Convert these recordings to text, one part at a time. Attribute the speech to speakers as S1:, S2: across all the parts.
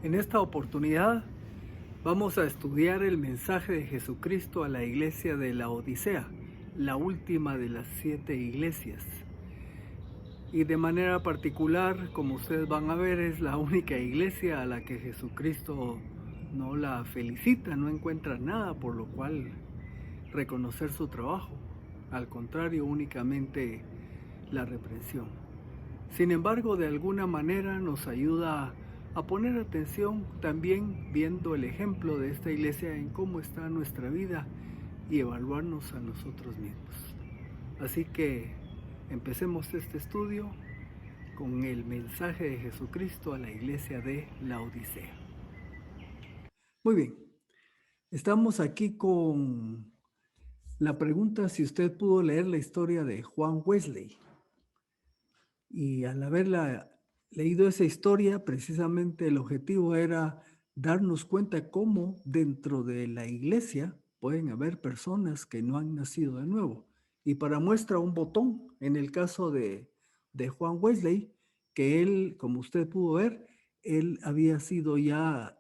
S1: En esta oportunidad vamos a estudiar el mensaje de Jesucristo a la iglesia de la Odisea, la última de las 7 iglesias. Y de manera particular, como ustedes van a ver, es la única iglesia a la que Jesucristo no la felicita, no encuentra nada por lo cual reconocer su trabajo. Al contrario, únicamente la reprensión. Sin embargo, de alguna manera nos ayuda a poner atención también viendo el ejemplo de esta iglesia en cómo está nuestra vida y evaluarnos a nosotros mismos. Así que empecemos este estudio con el mensaje de Jesucristo a la iglesia de la Odisea. Muy bien, estamos aquí con la pregunta si usted pudo leer la historia de Juan Wesley. Y al haberla leído esa historia, precisamente el objetivo era darnos cuenta cómo dentro de la iglesia pueden haber personas que no han nacido de nuevo. Y para muestra un botón, en el caso de Juan Wesley, que él, como usted pudo ver, él había sido ya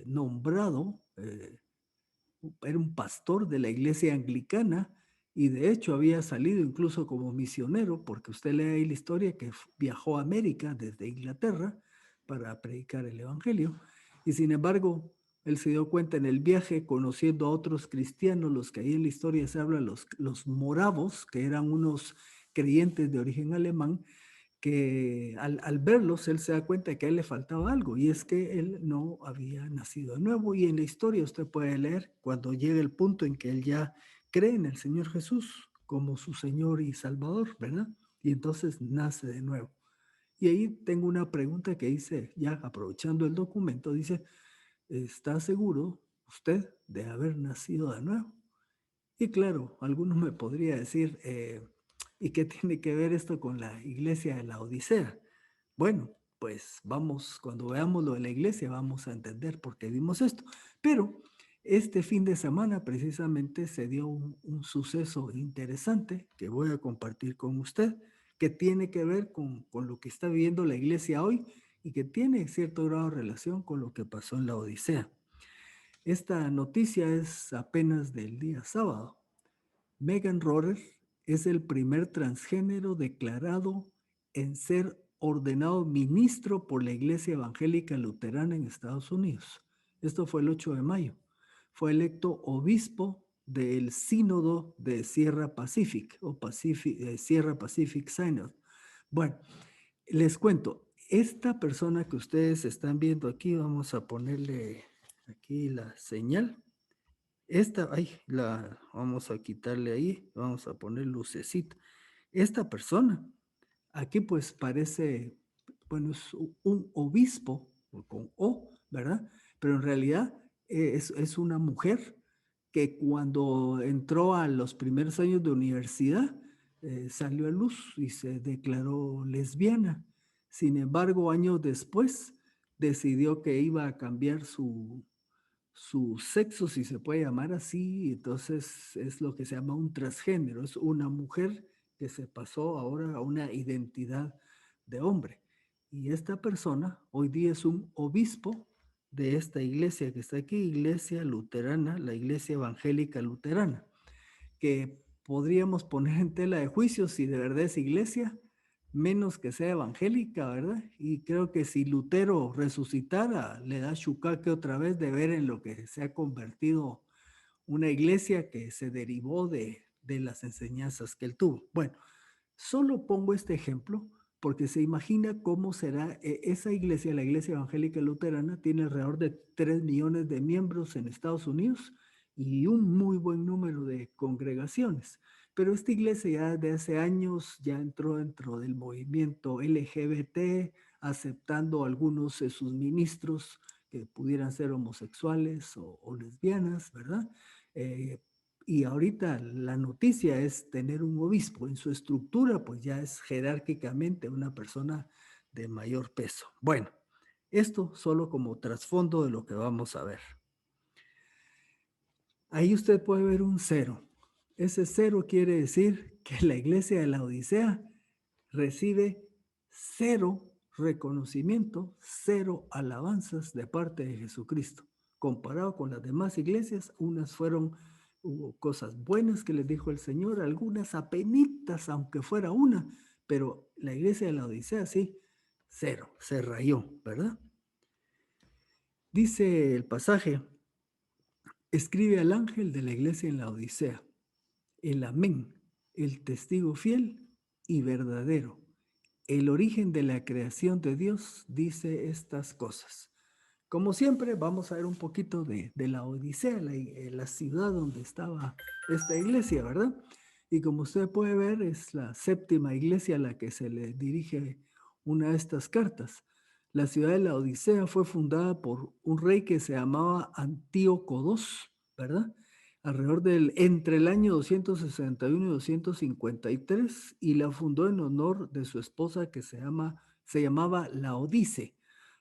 S1: nombrado, era un pastor de la iglesia anglicana y de hecho había salido incluso como misionero, porque usted lee ahí la historia que viajó a América desde Inglaterra para predicar el evangelio. Y sin embargo, él se dio cuenta en el viaje, conociendo a otros cristianos, los que ahí en la historia se habla, los moravos, que eran unos creyentes de origen alemán, que al verlos él se da cuenta de que a él le faltaba algo, y es que él no había nacido de nuevo. Y en la historia usted puede leer cuando llega el punto en que él ya cree en el Señor Jesús como su Señor y Salvador, ¿verdad? Y entonces nace de nuevo. Y ahí tengo una pregunta que dice, ya aprovechando el documento, dice, ¿está seguro usted de haber nacido de nuevo? Y claro, algunos me podría decir, ¿y qué tiene que ver esto con la iglesia de la Odisea? Bueno, pues vamos, cuando veamos lo de la iglesia, vamos a entender por qué vimos esto. Pero este fin de semana precisamente se dio un suceso interesante que voy a compartir con usted, que tiene que ver con lo que está viviendo la iglesia hoy y que tiene cierto grado de relación con lo que pasó en la Odisea. Esta noticia es apenas del día sábado. Megan Rotter es el primer transgénero declarado en ser ordenado ministro por la Iglesia Evangélica Luterana en Estados Unidos. Esto fue el 8 de mayo. Fue electo obispo del Sínodo de Sierra Pacific o Sierra Pacific Synod. Bueno, les cuento, esta persona que ustedes están viendo aquí, vamos a ponerle aquí la señal. Vamos a quitarle ahí, vamos a poner lucecita. Esta persona, aquí pues parece, bueno, es un obispo, con O, ¿verdad? Pero en realidad es una mujer que cuando entró a los primeros años de universidad, salió a luz y se declaró lesbiana. Sin embargo, años después, decidió que iba a cambiar su sexo, si se puede llamar así, entonces es lo que se llama un transgénero, es una mujer que se pasó ahora a una identidad de hombre. Y esta persona hoy día es un obispo de esta iglesia que está aquí, iglesia luterana, la iglesia evangélica luterana, que podríamos poner en tela de juicio si de verdad es iglesia, menos que sea evangélica, ¿verdad? Y creo que si Lutero resucitara, le da chucaque otra vez de ver en lo que se ha convertido una iglesia que se derivó de las enseñanzas que él tuvo. Bueno, solo pongo este ejemplo porque se imagina cómo será esa iglesia, la iglesia evangélica luterana, tiene alrededor de 3 millones de miembros en Estados Unidos y un muy buen número de congregaciones. Pero esta iglesia ya de hace años ya entró dentro del movimiento LGBT, aceptando algunos de sus ministros que pudieran ser homosexuales o lesbianas, ¿verdad? Y ahorita la noticia es tener un obispo. En su estructura, pues ya es jerárquicamente una persona de mayor peso. Bueno, esto solo como trasfondo de lo que vamos a ver. Ahí usted puede ver un 0. Ese 0 quiere decir que la iglesia de la Odisea recibe 0 reconocimiento, cero alabanzas de parte de Jesucristo. Comparado con las demás iglesias, hubo cosas buenas que les dijo el Señor, algunas apenitas, aunque fuera una, pero la iglesia de la Odisea sí, cero, se rayó, ¿verdad? Dice el pasaje, escribe al ángel de la iglesia en la Odisea, el amén, el testigo fiel y verdadero, el origen de la creación de Dios, dice estas cosas. Como siempre, vamos a ver un poquito de la Odisea, la ciudad donde estaba esta iglesia, ¿verdad? Y como usted puede ver, es la séptima iglesia a la que se le dirige una de estas cartas. La ciudad de la Odisea fue fundada por un rey que se llamaba Antíoco II, ¿verdad? Entre el año 261 y 253, y la fundó en honor de su esposa que se llamaba Laodice.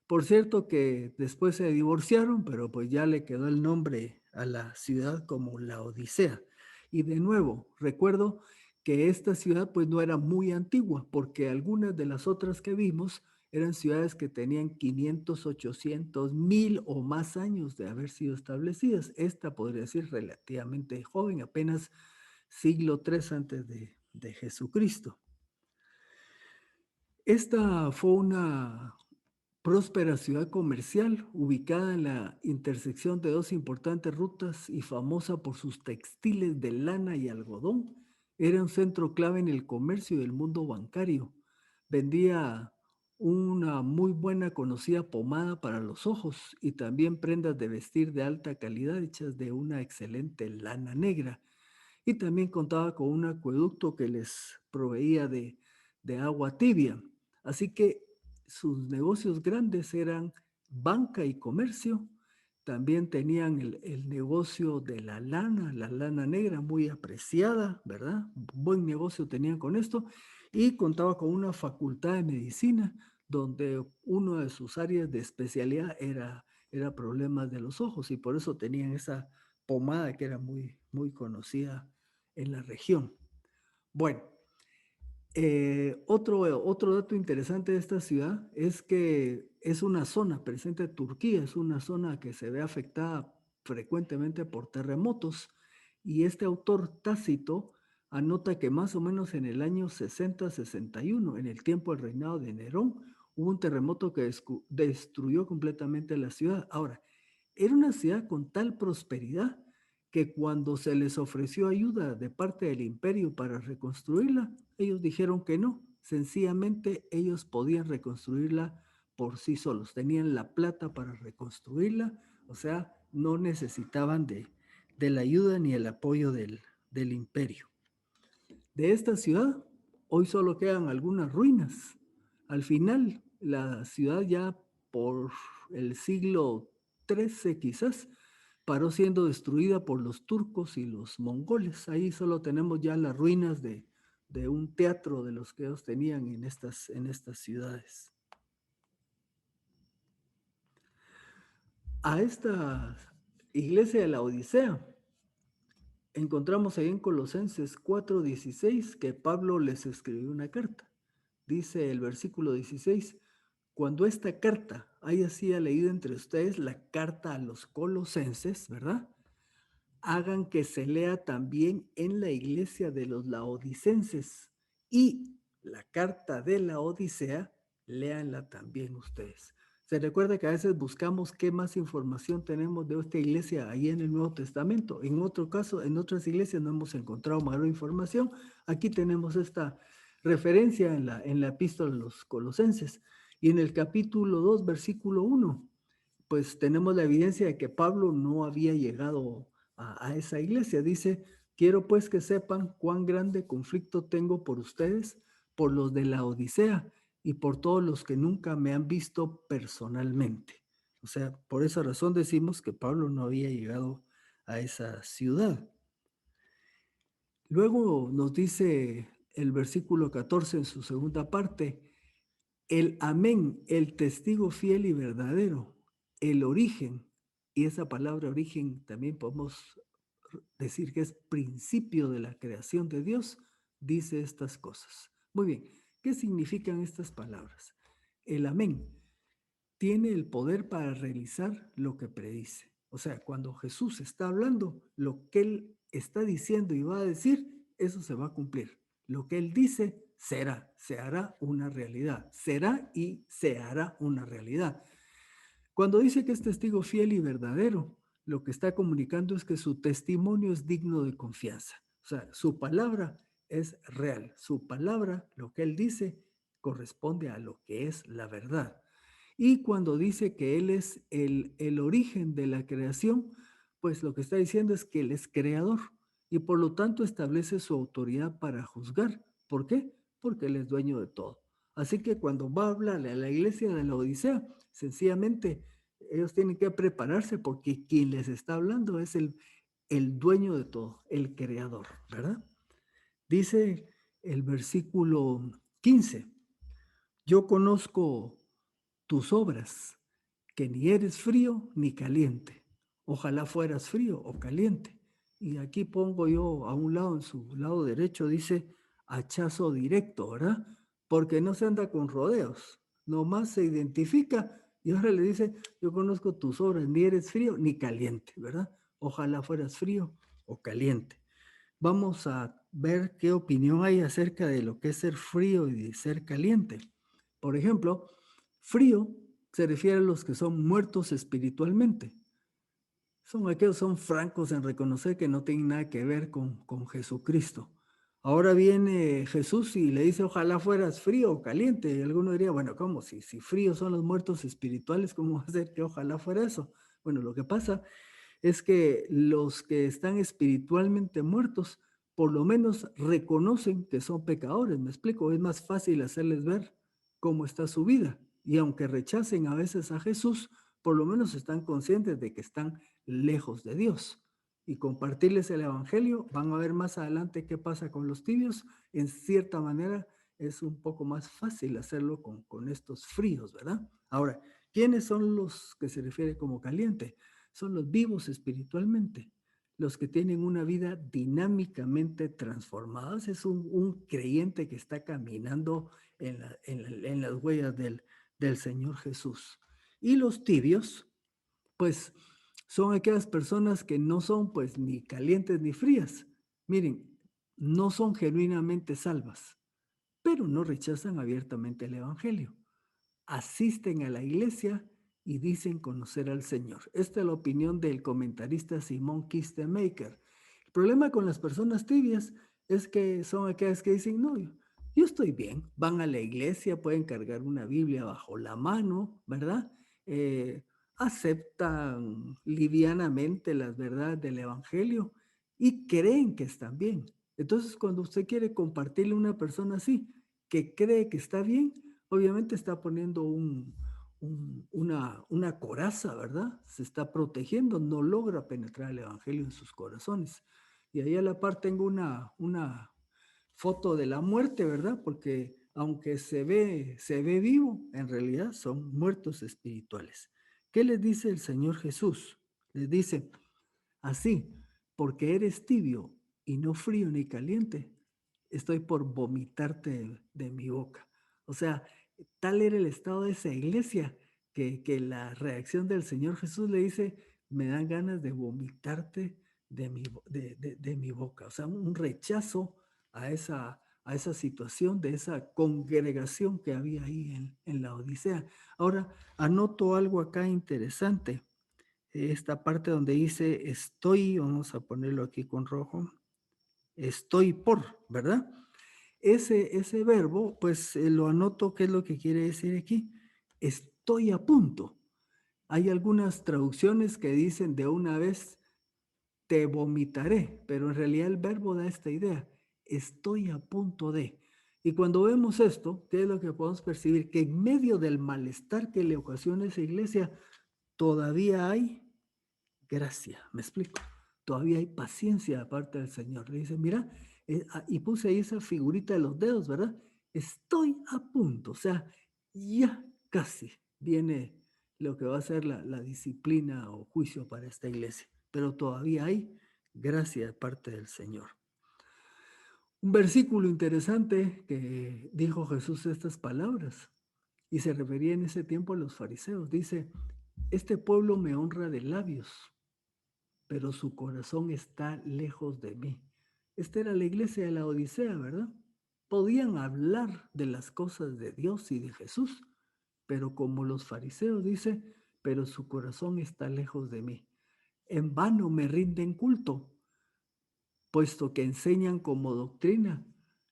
S1: Por cierto que después se divorciaron, pero pues ya le quedó el nombre a la ciudad como Laodicea. Y de nuevo, recuerdo que esta ciudad pues no era muy antigua, porque algunas de las otras que vimos eran ciudades que tenían 500, 800, 1000 o más años de haber sido establecidas. Esta podría ser relativamente joven, apenas siglo III antes de Jesucristo. Esta fue una próspera ciudad comercial ubicada en la intersección de dos importantes rutas y famosa por sus textiles de lana y algodón. Era un centro clave en el comercio y el mundo bancario. Vendía una muy buena conocida pomada para los ojos y también prendas de vestir de alta calidad hechas de una excelente lana negra. Y también contaba con un acueducto que les proveía de agua tibia. Así que sus negocios grandes eran banca y comercio. También tenían el negocio de la lana negra, muy apreciada, ¿verdad? Buen negocio tenían con esto. Y contaba con una facultad de medicina, donde una de sus áreas de especialidad era problemas de los ojos, y por eso tenían esa pomada que era muy, muy conocida en la región. Bueno, otro dato interesante de esta ciudad es que es una zona presente en Turquía, es una zona que se ve afectada frecuentemente por terremotos, y este autor Tácito anota que más o menos en el año 60-61, en el tiempo del reinado de Nerón, hubo un terremoto que destruyó completamente la ciudad. Ahora, era una ciudad con tal prosperidad que cuando se les ofreció ayuda de parte del imperio para reconstruirla, ellos dijeron que no. Sencillamente ellos podían reconstruirla por sí solos. Tenían la plata para reconstruirla, o sea, no necesitaban de la ayuda ni el apoyo del imperio. De esta ciudad, hoy solo quedan algunas ruinas. Al final, la ciudad ya por el siglo XIII quizás paró siendo destruida por los turcos y los mongoles. Ahí solo tenemos ya las ruinas de un teatro de los que ellos tenían en estas ciudades. A esta iglesia de la Odisea encontramos ahí en Colosenses 4:16 que Pablo les escribió una carta. Dice el versículo 16, cuando esta carta haya sido leída entre ustedes, la carta a los colosenses, ¿verdad? Hagan que se lea también en la iglesia de los laodicenses, y la carta de la Odisea, léanla también ustedes. Se recuerda que a veces buscamos qué más información tenemos de esta iglesia ahí en el Nuevo Testamento. En otro caso, en otras iglesias no hemos encontrado mayor información. Aquí tenemos esta referencia en la epístola a los Colosenses. Y en el capítulo 2, versículo 1, pues tenemos la evidencia de que Pablo no había llegado a esa iglesia. Dice, quiero pues que sepan cuán grande conflicto tengo por ustedes, por los de la Odisea y por todos los que nunca me han visto personalmente. O sea, por esa razón decimos que Pablo no había llegado a esa ciudad. Luego nos dice el versículo 14 en su segunda parte, el amén, el testigo fiel y verdadero, el origen, y esa palabra origen también podemos decir que es principio de la creación de Dios, dice estas cosas. Muy bien, ¿qué significan estas palabras? el amén, tiene el poder para realizar lo que predice. O sea, cuando Jesús está hablando, lo que Él está diciendo y va a decir, eso se va a cumplir. Lo que Él dice será, se hará una realidad. Será y se hará una realidad. Cuando dice que es testigo fiel y verdadero, lo que está comunicando es que su testimonio es digno de confianza. O sea, su palabra es real. Su palabra, lo que Él dice, corresponde a lo que es la verdad. Y cuando dice que Él es el origen de la creación, pues lo que está diciendo es que Él es creador y por lo tanto establece su autoridad para juzgar. ¿Por qué? Porque Él es dueño de todo. Así que cuando va a hablarle a la iglesia de la Odisea, sencillamente ellos tienen que prepararse porque quien les está hablando es el dueño de todo, el creador, ¿verdad? Dice el versículo 15, yo conozco tus obras, que ni eres frío ni caliente. Ojalá fueras frío o caliente. Y aquí pongo yo a un lado, en su lado derecho, dice hachazo directo, ¿verdad? Porque no se anda con rodeos, nomás se identifica y ahora le dice, yo conozco tus obras, ni eres frío ni caliente, ¿verdad? Ojalá fueras frío o caliente. Vamos a ver qué opinión hay acerca de lo que es ser frío y de ser caliente. Por ejemplo, frío se refiere a los que son muertos espiritualmente. Son aquellos, son francos en reconocer que no tienen nada que ver con Jesucristo. Ahora viene Jesús y le dice, ojalá fueras frío o caliente. Y alguno diría, bueno, ¿cómo? Si fríos son los muertos espirituales, ¿cómo va a ser que ojalá fuera eso? Bueno, lo que pasa es que los que están espiritualmente muertos, por lo menos reconocen que son pecadores. Me explico, es más fácil hacerles ver cómo está su vida. Y aunque rechacen a veces a Jesús, por lo menos están conscientes de que están lejos de Dios. Y compartirles el Evangelio, van a ver más adelante qué pasa con los tibios. En cierta manera es un poco más fácil hacerlo con estos fríos, ¿verdad? Ahora, ¿quiénes son los que se refiere como caliente? Son los vivos espiritualmente, los que tienen una vida dinámicamente transformada. Es un creyente que está caminando en las huellas del Señor Jesús. Y los tibios, pues son aquellas personas que no son pues ni calientes ni frías. Miren, no son genuinamente salvas, pero no rechazan abiertamente el Evangelio. Asisten a la iglesia y dicen conocer al Señor. Esta es la opinión del comentarista Simón Kistemaker. El problema con las personas tibias es que son aquellas que dicen, no, yo estoy bien, van a la iglesia, pueden cargar una Biblia bajo la mano, ¿verdad? Aceptan livianamente las verdades del Evangelio y creen que están bien. Entonces, cuando usted quiere compartirle a una persona así, que cree que está bien, obviamente está poniendo una coraza, ¿verdad? Se está protegiendo, no logra penetrar el Evangelio en sus corazones. Y ahí a la par tengo una foto de la muerte, ¿verdad? Porque aunque se ve vivo, en realidad son muertos espirituales. ¿Qué les dice el Señor Jesús? Les dice, así, porque eres tibio y no frío ni caliente, estoy por vomitarte de mi boca. O sea, tal era el estado de esa iglesia que la reacción del Señor Jesús le dice, me dan ganas de vomitarte de mi boca. O sea, un rechazo a esa situación de esa congregación que había ahí en la Odisea. Ahora, anoto algo acá interesante. Esta parte donde dice estoy, vamos a ponerlo aquí con rojo, estoy por, ¿verdad? Ese verbo, pues lo anoto, ¿qué es lo que quiere decir aquí? Estoy a punto. Hay algunas traducciones que dicen de una vez, te vomitaré, pero en realidad el verbo da esta idea, estoy a punto de. Y cuando vemos esto, ¿qué es lo que podemos percibir? Que en medio del malestar que le ocasiona esa iglesia, todavía hay gracia, me explico. Todavía hay paciencia de parte del Señor. Le dice, mira, y puse ahí esa figurita de los dedos, ¿verdad? Estoy a punto, o sea, ya casi viene lo que va a ser la disciplina o juicio para esta iglesia, pero todavía hay gracia de parte del Señor. Un versículo interesante que dijo Jesús estas palabras. Y se refería en ese tiempo a los fariseos. Dice, este pueblo me honra de labios, pero su corazón está lejos de mí. Esta era la iglesia de la Odisea, ¿verdad? Podían hablar de las cosas de Dios y de Jesús, pero como los fariseos dice, pero su corazón está lejos de mí. En vano me rinden culto, puesto que enseñan como doctrina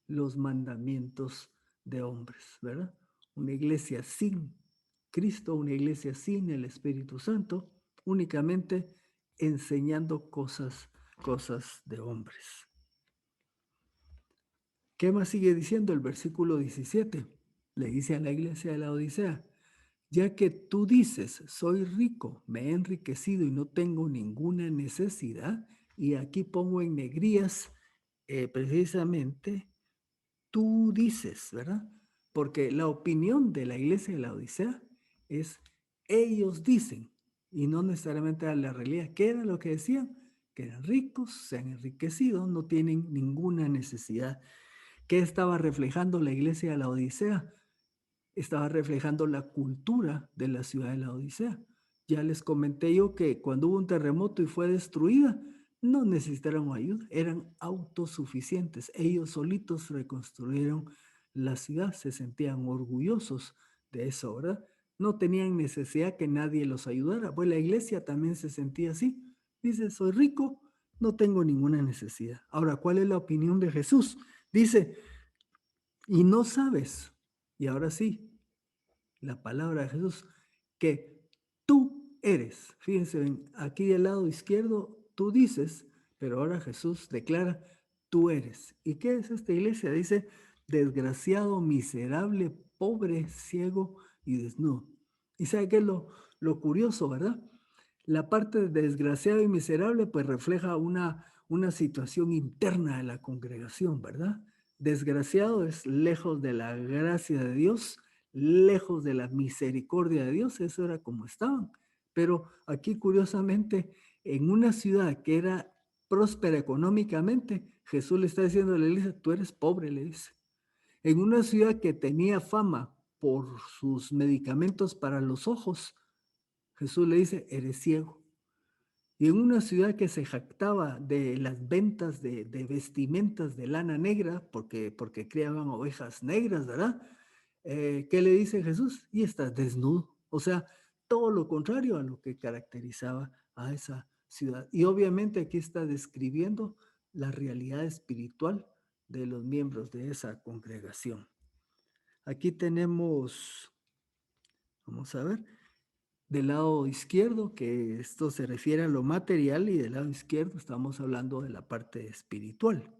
S1: los mandamientos de hombres, ¿verdad? Una iglesia sin Cristo, una iglesia sin el Espíritu Santo, únicamente enseñando cosas de hombres. ¿Qué más sigue diciendo el versículo 17? Le dice a la iglesia de la Odisea, ya que tú dices, soy rico, me he enriquecido y no tengo ninguna necesidad, y aquí pongo en negrías precisamente, tú dices, ¿verdad? Porque la opinión de la iglesia de la Odisea es, ellos dicen, y no necesariamente a la realidad. ¿Qué era lo que decían? Que eran ricos, se han enriquecido, no tienen ninguna necesidad. ¿Qué estaba reflejando la iglesia de la Odisea? Estaba reflejando la cultura de la ciudad de la Odisea. Ya les comenté yo que cuando hubo un terremoto y fue destruida, no necesitaron ayuda, eran autosuficientes. Ellos solitos reconstruyeron la ciudad, se sentían orgullosos de eso, ¿verdad? No tenían necesidad que nadie los ayudara. Pues la iglesia también se sentía así. Dice, soy rico, no tengo ninguna necesidad. Ahora, ¿cuál es la opinión de Jesús? Dice, y no sabes, y ahora sí, la palabra de Jesús, que tú eres. Fíjense, aquí del lado izquierdo tú dices, pero ahora Jesús declara, tú eres. ¿Y qué es esta iglesia? Dice, desgraciado, miserable, pobre, ciego y desnudo. ¿Y sabe qué es lo curioso, verdad? La parte de desgraciado y miserable pues refleja una situación interna de la congregación, ¿verdad? Desgraciado es lejos de la gracia de Dios, lejos de la misericordia de Dios, eso era como estaban. Pero aquí curiosamente, en una ciudad que era próspera económicamente, Jesús le está diciendo a la iglesia, tú eres pobre, le dice. En una ciudad que tenía fama por sus medicamentos para los ojos, Jesús le dice, eres ciego. Y en una ciudad que se jactaba de las ventas de vestimentas de lana negra, porque criaban ovejas negras, ¿verdad? ¿Qué le dice Jesús? Y estás desnudo. O sea, todo lo contrario a lo que caracterizaba a esa ciudad. Y obviamente aquí está describiendo la realidad espiritual de los miembros de esa congregación. Aquí tenemos, vamos a ver, del lado izquierdo, que esto se refiere a lo material, y del lado izquierdo estamos hablando de la parte espiritual.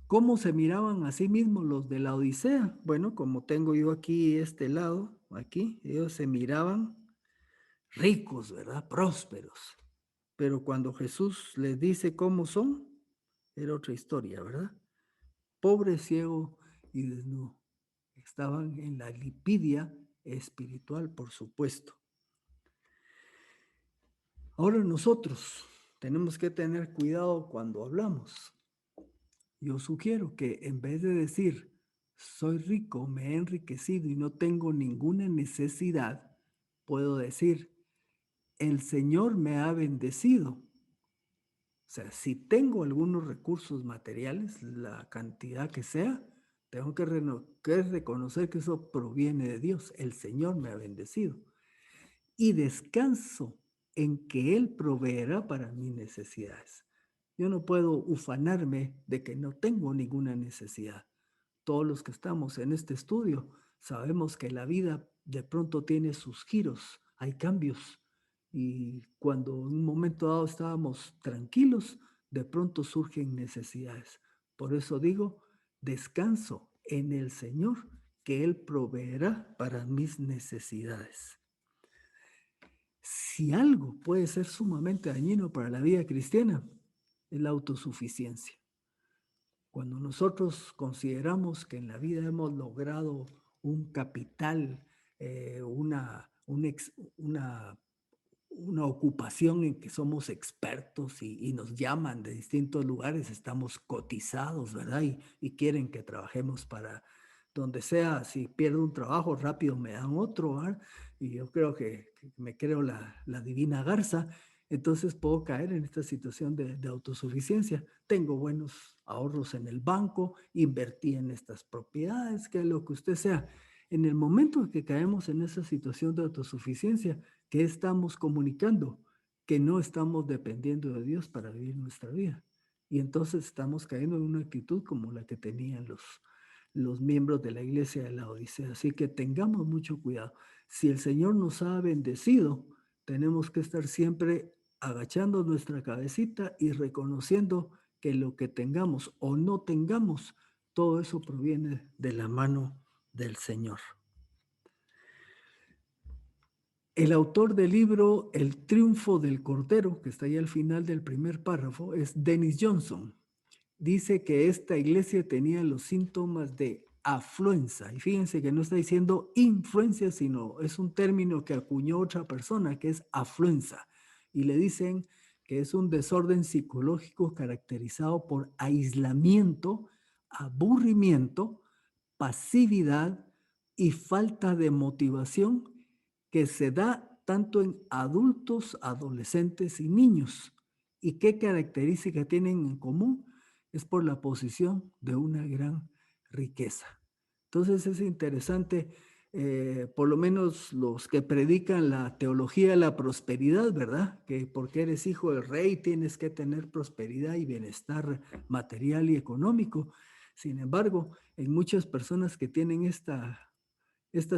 S1: ¿Cómo se miraban a sí mismos los de la Odisea? Bueno, como tengo yo aquí este lado, aquí, ellos se miraban ricos, ¿verdad? Prósperos. Pero cuando Jesús les dice cómo son, era otra historia, ¿verdad? Pobre, ciego y desnudo. Estaban en la lipidia espiritual, por supuesto. Ahora nosotros tenemos que tener cuidado cuando hablamos. Yo sugiero que en vez de decir, soy rico, me he enriquecido y no tengo ninguna necesidad, puedo decir, el Señor me ha bendecido. O sea, si tengo algunos recursos materiales, la cantidad que sea, tengo que reconocer que eso proviene de Dios. El Señor me ha bendecido. Y descanso en que Él proveerá para mis necesidades. Yo no puedo ufanarme de que no tengo ninguna necesidad. Todos los que estamos en este estudio sabemos que la vida de pronto tiene sus giros, hay cambios. Y cuando en un momento dado estábamos tranquilos, de pronto surgen necesidades. Por eso digo, descanso en el Señor, que Él proveerá para mis necesidades. Si algo puede ser sumamente dañino para la vida cristiana, es la autosuficiencia. Cuando nosotros consideramos que en la vida hemos logrado un capital, una ocupación en que somos expertos y nos llaman de distintos lugares, estamos cotizados, ¿verdad? Y quieren que trabajemos donde sea, si pierdo un trabajo, rápido me dan otro, ¿verdad? Y yo creo que me creo la divina garza, entonces puedo caer en esta situación de autosuficiencia. Tengo buenos ahorros en el banco, invertí en estas propiedades, que lo que usted sea. En el momento en que caemos en esa situación de autosuficiencia, ¿qué estamos comunicando? Que no estamos dependiendo de Dios para vivir nuestra vida. Y entonces estamos cayendo en una actitud como la que tenían los miembros de la iglesia de la Odisea. Así que tengamos mucho cuidado. Si el Señor nos ha bendecido, tenemos que estar siempre agachando nuestra cabecita y reconociendo que lo que tengamos o no tengamos, todo eso proviene de la mano del Señor. El autor del libro El triunfo del Cordero, que está ahí al final del primer párrafo, es Dennis Johnson. Dice que esta iglesia tenía los síntomas de afluencia. Y fíjense que no está diciendo influencia, sino es un término que acuñó otra persona, que es afluencia. Y le dicen que es un desorden psicológico caracterizado por aislamiento, aburrimiento, pasividad y falta de motivación que se da tanto en adultos, adolescentes y niños. ¿Y qué características tienen en común? Es por la posición de una gran riqueza. Entonces es interesante, por lo menos los que predican la teología de la prosperidad, ¿verdad? Que porque eres hijo del rey tienes que tener prosperidad y bienestar material y económico. Sin embargo, hay muchas personas que tienen esta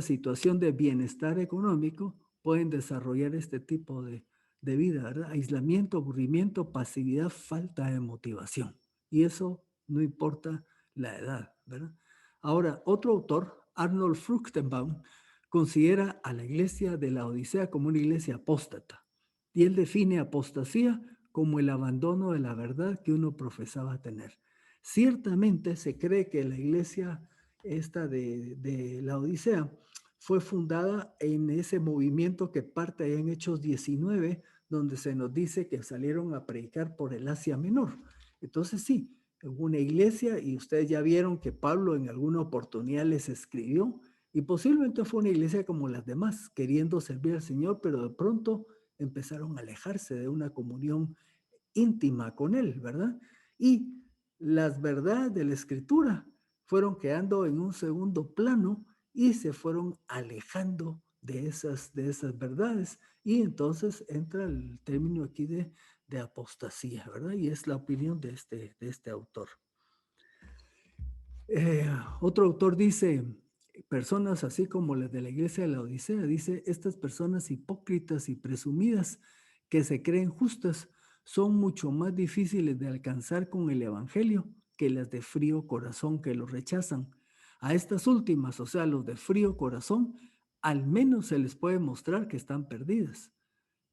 S1: situación de bienestar económico, pueden desarrollar este tipo de vida, ¿verdad? Aislamiento, aburrimiento, pasividad, falta de motivación. Y eso no importa la edad, ¿verdad? Ahora, otro autor, Arnold Fruchtenbaum, considera a la iglesia de la Odisea como una iglesia apóstata. Y él define apostasía como el abandono de la verdad que uno profesaba tener. Ciertamente se cree que la iglesia esta de la Odisea fue fundada en ese movimiento que parte ahí en Hechos 19, donde se nos dice que salieron a predicar por el Asia Menor. Entonces sí, hubo una iglesia y ustedes ya vieron que Pablo en alguna oportunidad les escribió y posiblemente fue una iglesia como las demás, queriendo servir al Señor, pero de pronto empezaron a alejarse de una comunión íntima con Él, ¿verdad? Y las verdades de la Escritura fueron quedando en un segundo plano y se fueron alejando de esas verdades. Y entonces entra el término aquí de apostasía, ¿verdad? Y es la opinión de este autor. Otro autor dice, personas así como las de la iglesia de la Odisea, dice, estas personas hipócritas y presumidas que se creen justas son mucho más difíciles de alcanzar con el evangelio que las de frío corazón que lo rechazan. A estas últimas, o sea, los de frío corazón, al menos se les puede mostrar que están perdidas.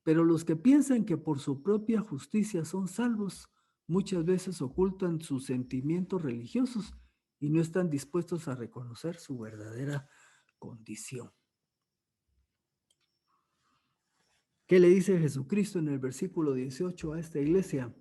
S1: Pero los que piensan que por su propia justicia son salvos, muchas veces ocultan sus sentimientos religiosos y no están dispuestos a reconocer su verdadera condición. ¿Qué le dice Jesucristo en el versículo 18 a esta iglesia?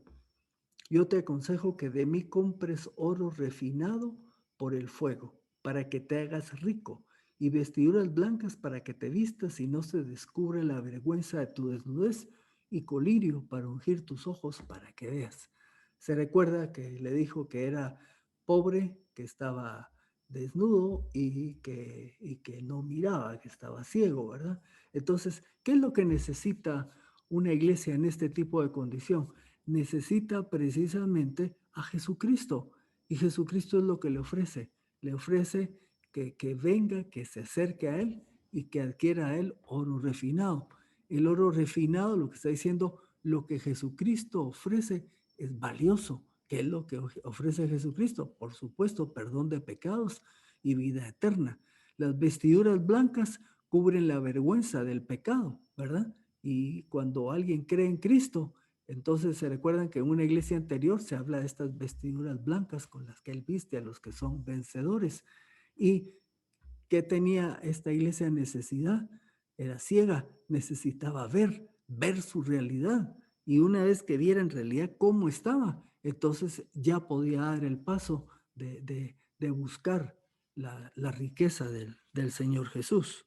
S1: Yo te aconsejo que de mí compres oro refinado por el fuego, para que te hagas rico, y vestiduras blancas para que te vistas y no se descubre la vergüenza de tu desnudez, y colirio para ungir tus ojos para que veas. Se recuerda que le dijo que era pobre, que estaba desnudo y que no miraba, que estaba ciego, ¿verdad? Entonces, ¿qué es lo que necesita una iglesia en este tipo de condición? Necesita precisamente a Jesucristo. Y Jesucristo es lo que le ofrece. Le ofrece que venga, que se acerque a Él y que adquiera a Él oro refinado. El oro refinado, lo que está diciendo, lo que Jesucristo ofrece es valioso. ¿Qué es lo que ofrece Jesucristo? Por supuesto, perdón de pecados y vida eterna. Las vestiduras blancas cubren la vergüenza del pecado, ¿verdad? Y cuando alguien cree en Cristo, entonces se recuerdan que en una iglesia anterior se habla de estas vestiduras blancas con las que él viste a los que son vencedores. ¿Y qué tenía esta iglesia necesidad? Era ciega, necesitaba ver su realidad. Y una vez que viera en realidad cómo estaba, entonces ya podía dar el paso de buscar la riqueza del Señor Jesús.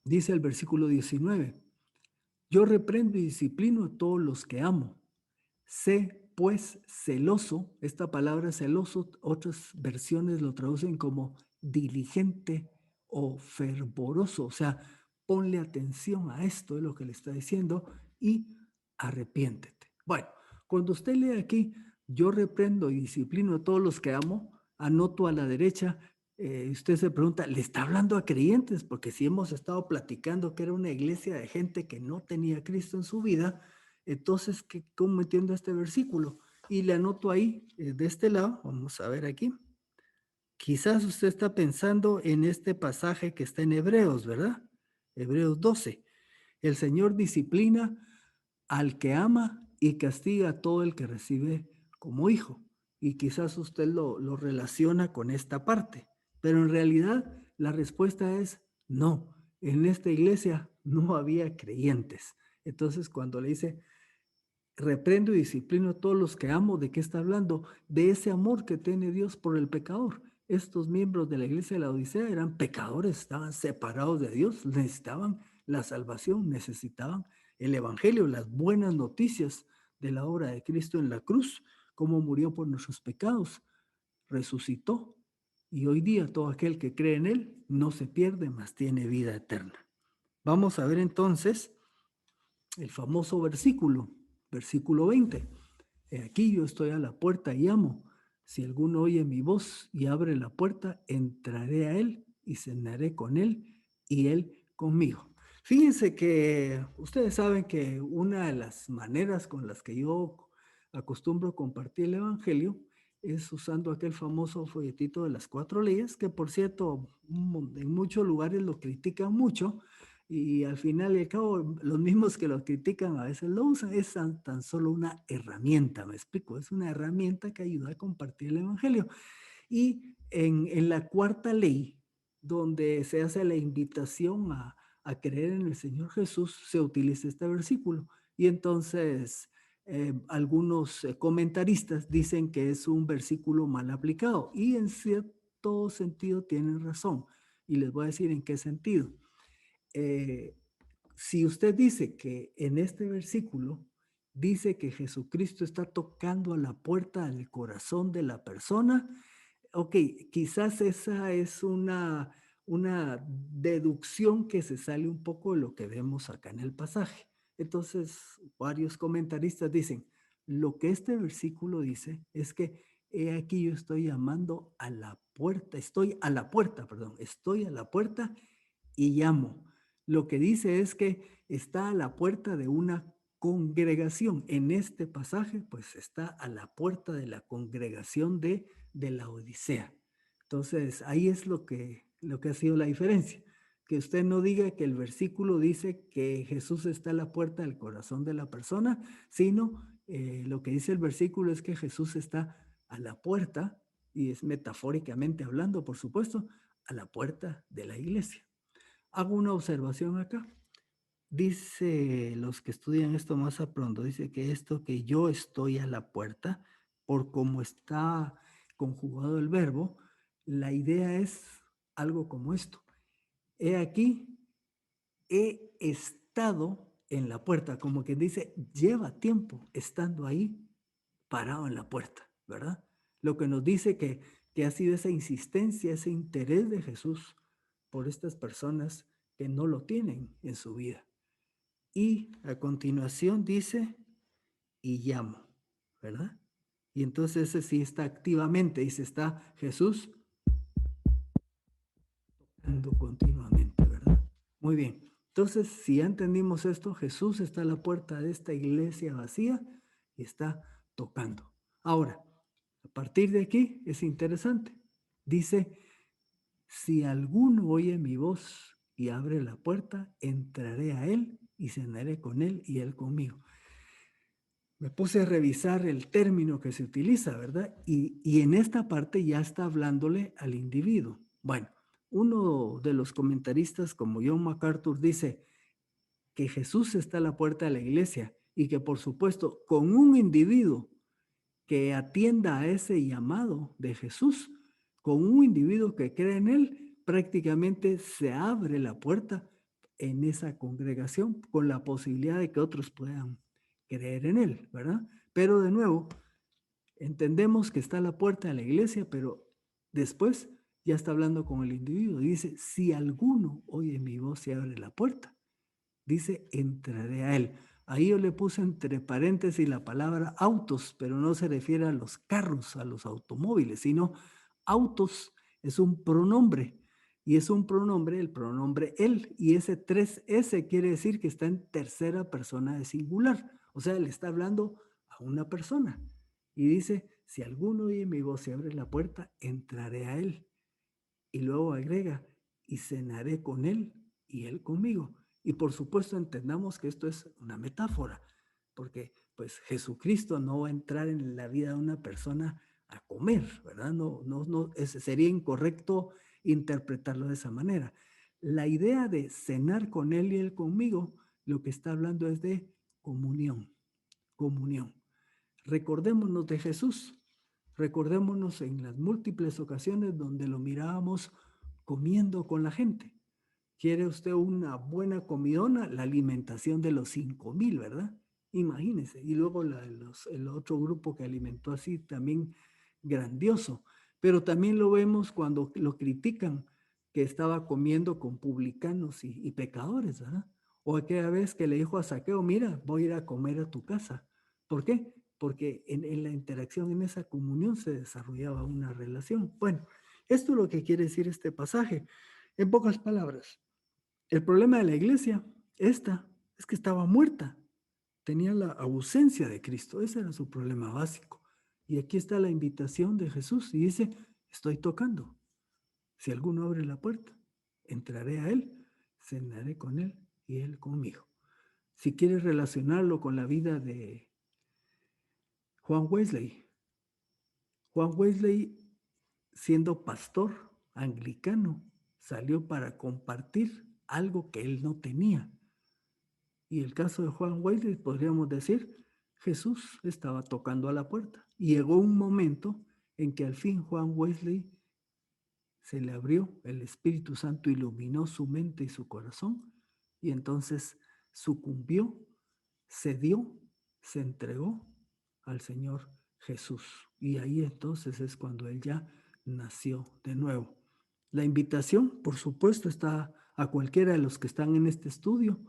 S1: Dice el versículo 19, yo reprendo y disciplino a todos los que amo. Sé, pues, celoso. Esta palabra celoso, otras versiones lo traducen como diligente o fervoroso. O sea, ponle atención a esto, es lo que le está diciendo, y arrepiéntete. Bueno, cuando usted lee aquí, yo reprendo y disciplino a todos los que amo, anoto a la derecha, usted se pregunta, ¿le está hablando a creyentes? Porque si hemos estado platicando que era una iglesia de gente que no tenía a Cristo en su vida, entonces, ¿cómo entiendo este versículo? Y le anoto ahí, de este lado, vamos a ver aquí. Quizás usted está pensando en este pasaje que está en Hebreos, ¿verdad? Hebreos 12. El Señor disciplina al que ama y castiga a todo el que recibe como hijo. Y quizás usted lo relaciona con esta parte. Pero en realidad la respuesta es no. En esta iglesia no había creyentes. Entonces, cuando le dice, reprendo y disciplino a todos los que amo, ¿de qué está hablando? De ese amor que tiene Dios por el pecador. Estos miembros de la iglesia de la Odisea eran pecadores, estaban separados de Dios, necesitaban la salvación, necesitaban el evangelio, las buenas noticias de la obra de Cristo en la cruz, cómo murió por nuestros pecados, resucitó, y hoy día todo aquel que cree en él no se pierde, mas tiene vida eterna. Vamos a ver entonces el famoso versículo 20. Aquí yo estoy a la puerta y llamo. Si alguno oye mi voz y abre la puerta, entraré a él y cenaré con él y él conmigo. Fíjense que ustedes saben que una de las maneras con las que yo acostumbro compartir el evangelio es usando aquel famoso folletito de las 4 leyes, que por cierto en muchos lugares lo critican mucho, y al final y al cabo los mismos que lo critican a veces lo usan. Es tan solo una herramienta, me explico, es una herramienta que ayuda a compartir el evangelio. Y en la cuarta ley, donde se hace la invitación a creer en el Señor Jesús, se utiliza este versículo. Y entonces algunos comentaristas dicen que es un versículo mal aplicado, y en cierto sentido tienen razón. Y les voy a decir en qué sentido. Si usted dice que en este versículo dice que Jesucristo está tocando a la puerta del corazón de la persona, ok, quizás esa es una deducción que se sale un poco de lo que vemos acá en el pasaje. Entonces, varios comentaristas dicen, lo que este versículo dice es que he aquí yo estoy llamando a la puerta, estoy a la puerta y llamo. Lo que dice es que está a la puerta de una congregación. En este pasaje, pues está a la puerta de la congregación de la Odisea. Entonces, ahí es lo que ha sido la diferencia. Que usted no diga que el versículo dice que Jesús está a la puerta del corazón de la persona, sino lo que dice el versículo es que Jesús está a la puerta, y es metafóricamente hablando, por supuesto, a la puerta de la iglesia. Hago una observación acá. Dice los que estudian esto más a pronto, dice que esto que yo estoy a la puerta, por cómo está conjugado el verbo, la idea es algo como esto. He aquí, he estado en la puerta, como que dice, lleva tiempo estando ahí parado en la puerta, ¿verdad? Lo que nos dice que ha sido esa insistencia, ese interés de Jesús por estas personas que no lo tienen en su vida. Y a continuación dice, y llamo, ¿verdad? Y entonces ese sí está activamente, dice, está Jesús tocando continuamente, ¿verdad? Muy bien. Entonces, si ya entendimos esto, Jesús está a la puerta de esta iglesia vacía y está tocando. Ahora, a partir de aquí es interesante. Dice, si alguno oye mi voz y abre la puerta, entraré a él y cenaré con él y él conmigo. Me puse a revisar el término que se utiliza, ¿verdad? Y en esta parte ya está hablándole al individuo. Bueno, uno de los comentaristas, como John MacArthur, dice que Jesús está a la puerta de la iglesia y que, por supuesto, con un individuo que atienda a ese llamado de Jesús, Con un individuo que cree en él, prácticamente se abre la puerta en esa congregación con la posibilidad de que otros puedan creer en él, ¿verdad? Pero de nuevo, entendemos que está la puerta de la iglesia, pero después ya está hablando con el individuo. Dice, si alguno oye mi voz y abre la puerta, dice, entraré a él. Ahí yo le puse entre paréntesis la palabra autos, pero no se refiere a los carros, a los automóviles, sino autos es un pronombre. Y es un pronombre, el pronombre él. Y ese 3S quiere decir que está en tercera persona de singular. O sea, le está hablando a una persona. Y dice, si alguno oye mi voz y abre la puerta, entraré a él. Y luego agrega, y cenaré con él y él conmigo. Y por supuesto entendamos que esto es una metáfora, porque pues Jesucristo no va a entrar en la vida de una persona a comer, ¿verdad? Sería incorrecto interpretarlo de esa manera. La idea de cenar con él y él conmigo, lo que está hablando es de comunión, comunión. Recordémonos de Jesús, recordémonos en las múltiples ocasiones donde lo mirábamos comiendo con la gente. ¿Quiere usted una buena comidona? La alimentación de los 5,000, ¿verdad? Imagínese. Y luego el otro grupo que alimentó así también grandioso. Pero también lo vemos cuando lo critican, que estaba comiendo con publicanos y pecadores, ¿verdad? O aquella vez que le dijo a Zaqueo, mira, voy a ir a comer a tu casa. ¿Por qué? Porque en la interacción, en esa comunión se desarrollaba una relación. Bueno, esto es lo que quiere decir este pasaje. En pocas palabras, el problema de la iglesia, esta, es que estaba muerta. Tenía la ausencia de Cristo. Ese era su problema básico. Y aquí está la invitación de Jesús y dice, estoy tocando. Si alguno abre la puerta, entraré a él, cenaré con él y él conmigo. Si quieres relacionarlo con la vida de Juan Wesley, Juan Wesley, siendo pastor anglicano, salió para compartir algo que él no tenía. Y el caso de Juan Wesley, podríamos decir, Jesús estaba tocando a la puerta. Y llegó un momento en que al fin Juan Wesley se le abrió, el Espíritu Santo iluminó su mente y su corazón, y entonces sucumbió, cedió, se entregó al Señor Jesús. Y ahí entonces es cuando él ya nació de nuevo. La invitación, por supuesto, está a cualquiera de los que están en este estudio.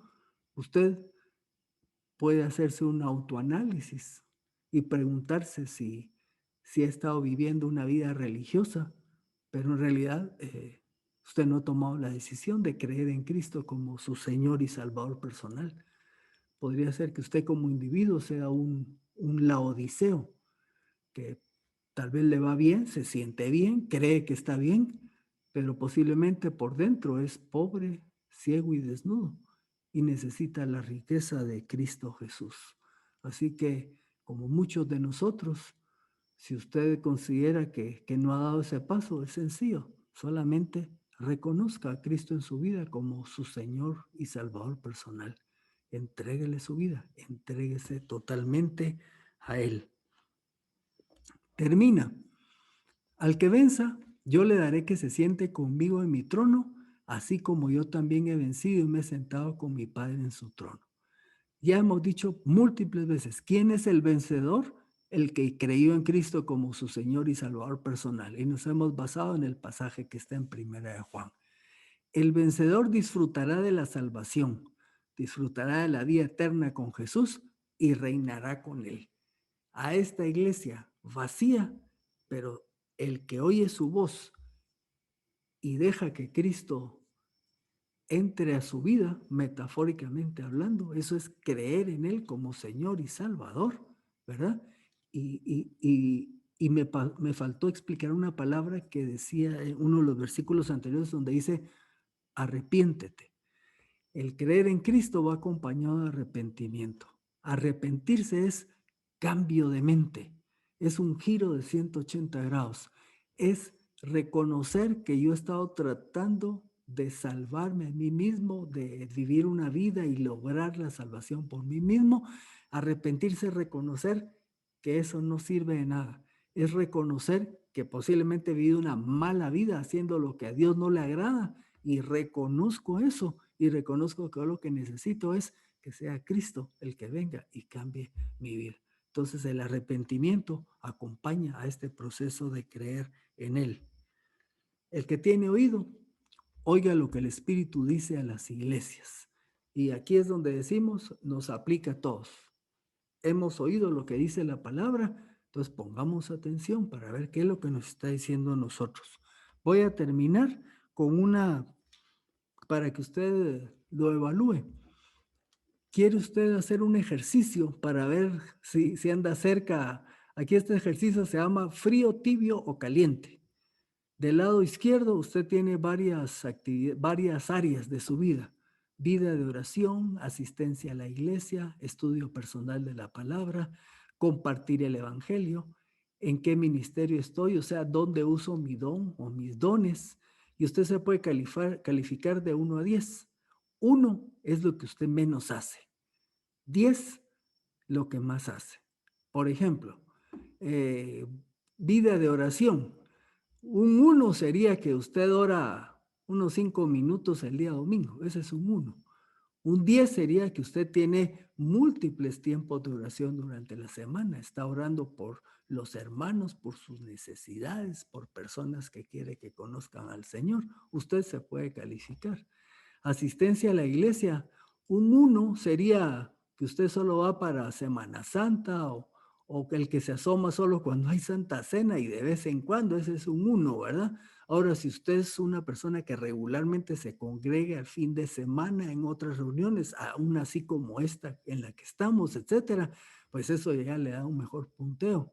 S1: Usted puede hacerse un autoanálisis y preguntarse si ha estado viviendo una vida religiosa, pero en realidad usted no ha tomado la decisión de creer en Cristo como su Señor y Salvador personal. Podría ser que usted como individuo sea un laodiceo, que tal vez le va bien, se siente bien, cree que está bien, pero posiblemente por dentro es pobre, ciego y desnudo y necesita la riqueza de Cristo Jesús. Así que, como muchos de nosotros, si usted considera que no ha dado ese paso, es sencillo, solamente reconozca a Cristo en su vida como su Señor y Salvador personal. Entréguele su vida, entréguese totalmente a Él. Termina. Al que venza, yo le daré que se siente conmigo en mi trono, así como yo también he vencido y me he sentado con mi Padre en su trono. Ya hemos dicho múltiples veces, ¿quién es el vencedor? El que creyó en Cristo como su Señor y Salvador personal. Y nos hemos basado en el pasaje que está en Primera de Juan. El vencedor disfrutará de la salvación, disfrutará de la vida eterna con Jesús y reinará con él. A esta iglesia vacía, pero el que oye su voz y deja que Cristo entre a su vida, metafóricamente hablando, eso es creer en Él como Señor y Salvador, ¿verdad? Y me faltó explicar una palabra que decía en uno de los versículos anteriores donde dice, arrepiéntete. El creer en Cristo va acompañado de arrepentimiento. Arrepentirse es cambio de mente, es un giro de 180 grados, es reconocer que yo he estado tratando de salvarme a mí mismo, de vivir una vida y lograr la salvación por mí mismo. Arrepentirse es reconocer que eso no sirve de nada. es reconocer que posiblemente he vivido una mala vida haciendo lo que a Dios no le agrada y reconozco eso y reconozco que lo que necesito es que sea Cristo el que venga y cambie mi vida. Entonces el arrepentimiento acompaña a este proceso de creer en Él. El que tiene oído, oiga lo que el Espíritu dice a las iglesias. Y aquí es donde decimos, nos aplica a todos. Hemos oído lo que dice la palabra, entonces pongamos atención para ver qué es lo que nos está diciendo a nosotros. Voy a terminar con una, para que usted lo evalúe. ¿Quiere usted hacer un ejercicio para ver si anda cerca? Aquí este ejercicio se llama frío, tibio o caliente. Del lado izquierdo usted tiene varias áreas de su vida. Vida de oración, asistencia a la iglesia, estudio personal de la palabra, compartir el evangelio, en qué ministerio estoy, o sea, dónde uso mi don o mis dones. Y usted se puede calificar de 1 a 10. 1 es lo que usted menos hace. 10 lo que más hace. Por ejemplo, vida de oración. Un 1 sería que usted ora unos 5 minutos el día domingo. Ese es un 1. Un 10 sería que usted tiene múltiples tiempos de oración durante la semana. Está orando por los hermanos, por sus necesidades, por personas que quiere que conozcan al Señor. Usted se puede calificar. Asistencia a la iglesia. Un 1 sería que usted solo va para Semana Santa o el que se asoma solo cuando hay Santa Cena y de vez en cuando, ese es un 1, ¿verdad? Ahora, si usted es una persona que regularmente se congrega al fin de semana en otras reuniones, aún así como esta en la que estamos, etcétera, pues eso ya le da un mejor punteo.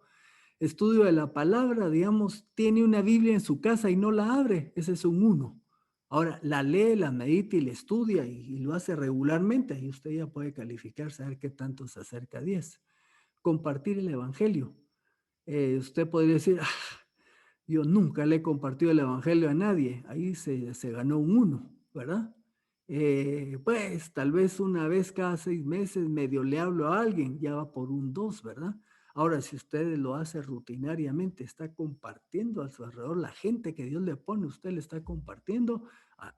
S1: Estudio de la palabra, digamos, tiene una Biblia en su casa y no la abre, ese es un 1. Ahora, la lee, la medita y la estudia y lo hace regularmente y usted ya puede calificar, saber qué tanto se acerca a 10. Compartir el evangelio. Usted podría decir, yo nunca le he compartido el evangelio a nadie. Ahí se ganó un 1, ¿verdad? Pues tal vez una vez cada 6 meses medio le hablo a alguien, ya va por un 2, ¿verdad? Ahora, si usted lo hace rutinariamente, está compartiendo a su alrededor, la gente que Dios le pone, usted le está compartiendo,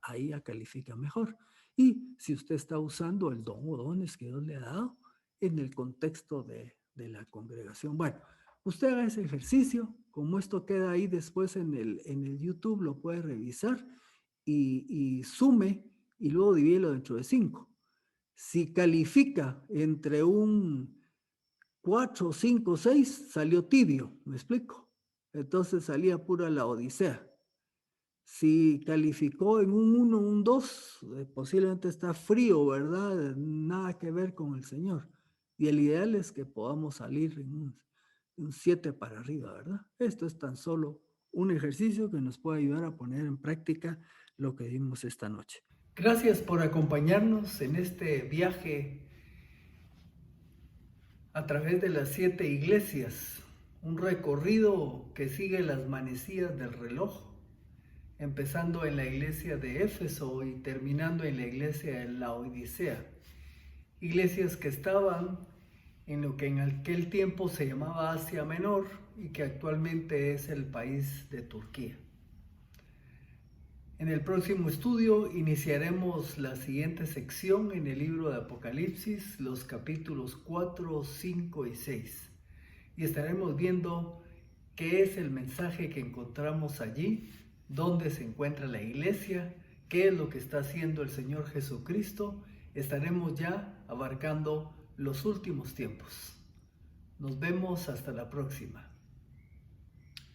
S1: ahí ya califica mejor. Y si usted está usando el don o dones que Dios le ha dado en el contexto de la congregación. Bueno, usted haga ese ejercicio, como esto queda ahí después en el YouTube, lo puede revisar y sume y luego divídelo dentro de 5. Si califica entre un 4, 5, 6, salió tibio, ¿me explico? Entonces salía pura la Odisea. Si calificó en un 1, un 2, posiblemente está frío, ¿verdad? Nada que ver con el Señor. Y el ideal es que podamos salir en un 7 para arriba, ¿verdad? Esto es tan solo un ejercicio que nos puede ayudar a poner en práctica lo que vimos esta noche. Gracias por acompañarnos en este viaje a través de las 7 iglesias, un recorrido que sigue las manecillas del reloj, empezando en la iglesia de Éfeso y terminando en la iglesia de Laodicea. Iglesias que estaban en lo que en aquel tiempo se llamaba Asia Menor y que actualmente es el país de Turquía. En el próximo estudio iniciaremos la siguiente sección en el libro de Apocalipsis, los capítulos 4, 5 y 6. Y estaremos viendo qué es el mensaje que encontramos allí, dónde se encuentra la iglesia, qué es lo que está haciendo el Señor Jesucristo. Estaremos ya abarcando los últimos tiempos. Nos vemos hasta la próxima.